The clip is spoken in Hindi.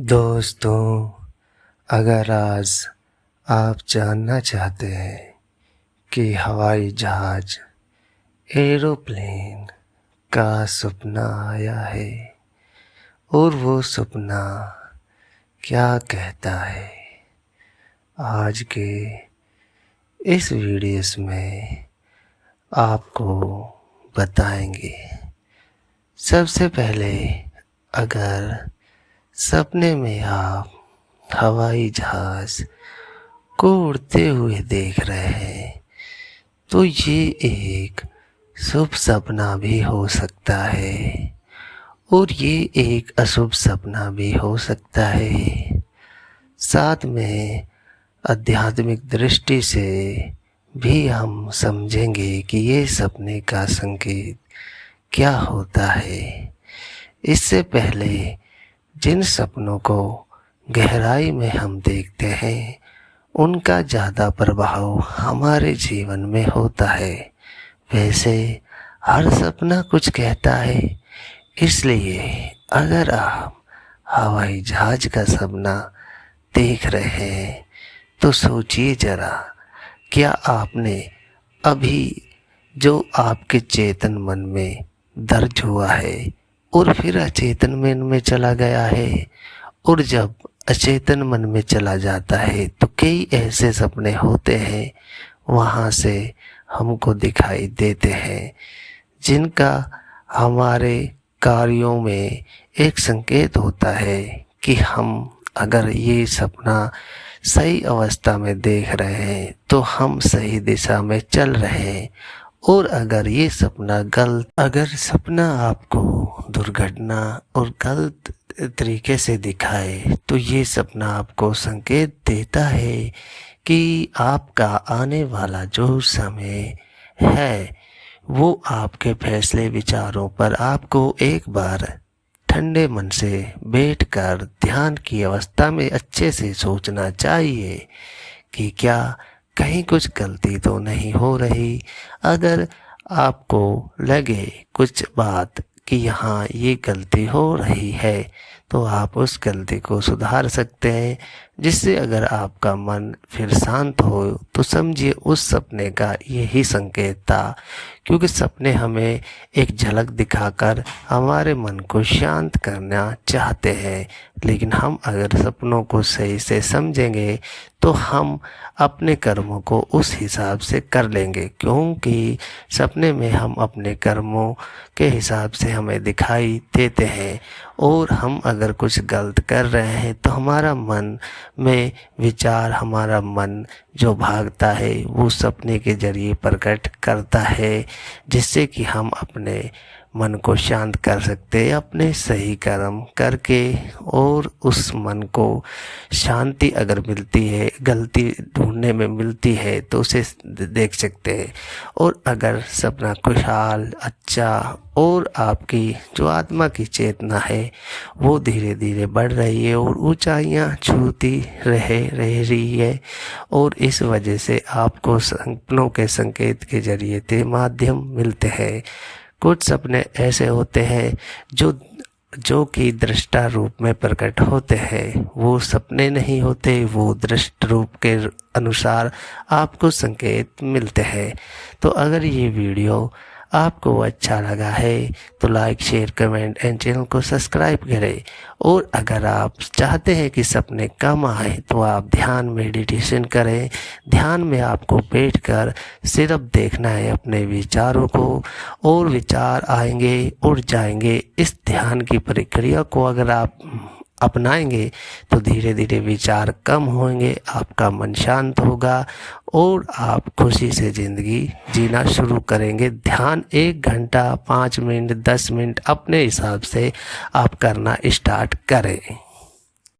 दोस्तों, अगर आज आप जानना चाहते हैं कि हवाई जहाज एरोप्लेन का सपना आया है और वो सपना क्या कहता है, आज के इस वीडियोस में आपको बताएंगे। सबसे पहले, अगर सपने में आप हवाई जहाज को उड़ते हुए देख रहे हैं तो ये एक शुभ सपना भी हो सकता है और ये एक अशुभ सपना भी हो सकता है। साथ में आध्यात्मिक दृष्टि से भी हम समझेंगे कि ये सपने का संकेत क्या होता है। इससे पहले जिन सपनों को गहराई में हम देखते हैं उनका ज़्यादा प्रभाव हमारे जीवन में होता है। वैसे हर सपना कुछ कहता है, इसलिए अगर आप हवाई जहाज का सपना देख रहे हैं तो सोचिए ज़रा, क्या आपने अभी जो आपके चेतन मन में दर्ज हुआ है और फिर अचेतन मन में चला गया है, और जब अचेतन मन में चला जाता है तो कई ऐसे सपने होते हैं वहाँ से हमको दिखाई देते हैं जिनका हमारे कार्यों में एक संकेत होता है कि हम अगर ये सपना सही अवस्था में देख रहे हैं तो हम सही दिशा में चल रहे हैं, और अगर ये सपना अगर सपना आपको दुर्घटना और गलत तरीके से दिखाए तो ये सपना आपको संकेत देता है कि आपका आने वाला जो समय है वो आपके फैसले विचारों पर आपको एक बार ठंडे मन से बैठकर ध्यान की अवस्था में अच्छे से सोचना चाहिए कि क्या कहीं कुछ गलती तो नहीं हो रही। अगर आपको लगे कुछ बात कि यहाँ ये गलती हो रही है तो आप उस गलती को सुधार सकते हैं, जिससे अगर आपका मन फिर शांत हो तो समझिए उस सपने का यही संकेत था, क्योंकि सपने हमें एक झलक दिखाकर हमारे मन को शांत करना चाहते हैं। लेकिन हम अगर सपनों को सही से समझेंगे तो हम अपने कर्मों को उस हिसाब से कर लेंगे, क्योंकि सपने में हम अपने कर्मों के हिसाब से हमें दिखाई देते हैं। और हम अगर कुछ गलत कर रहे हैं तो हमारा मन में विचार, हमारा मन जो भागता है वो सपने के जरिए प्रकट करता है, जिससे कि हम अपने मन को शांत कर सकते हैं अपने सही कर्म करके। और उस मन को शांति अगर मिलती है, गलती ढूंढने में मिलती है तो उसे देख सकते हैं। और अगर सपना खुशहाल, अच्छा और आपकी जो आत्मा की चेतना है वो धीरे धीरे बढ़ रही है और ऊंचाइयां छूती रह रही है, और इस वजह से आपको सपनों के संकेत के जरिए के माध्यम मिलते हैं। कुछ सपने ऐसे होते हैं जो कि दृष्टा रूप में प्रकट होते हैं, वो सपने नहीं होते, वो दृष्ट रूप के अनुसार आपको संकेत मिलते हैं। तो अगर ये वीडियो आपको अच्छा लगा है तो like, share, comment and channel को सब्सक्राइब करें। और अगर आप चाहते हैं कि सपने कम आए तो आप ध्यान मेडिटेशन करें। ध्यान में आपको बैठकर सिर्फ देखना है अपने विचारों को, और विचार आएंगे उड़ जाएंगे। इस ध्यान की प्रक्रिया को अगर आप अपनाएंगे तो धीरे धीरे विचार कम होंगे, आपका मन शांत होगा और आप खुशी से ज़िंदगी जीना शुरू करेंगे। ध्यान 1 घंटा, 5 मिनट, 10 मिनट अपने हिसाब से आप करना स्टार्ट करें।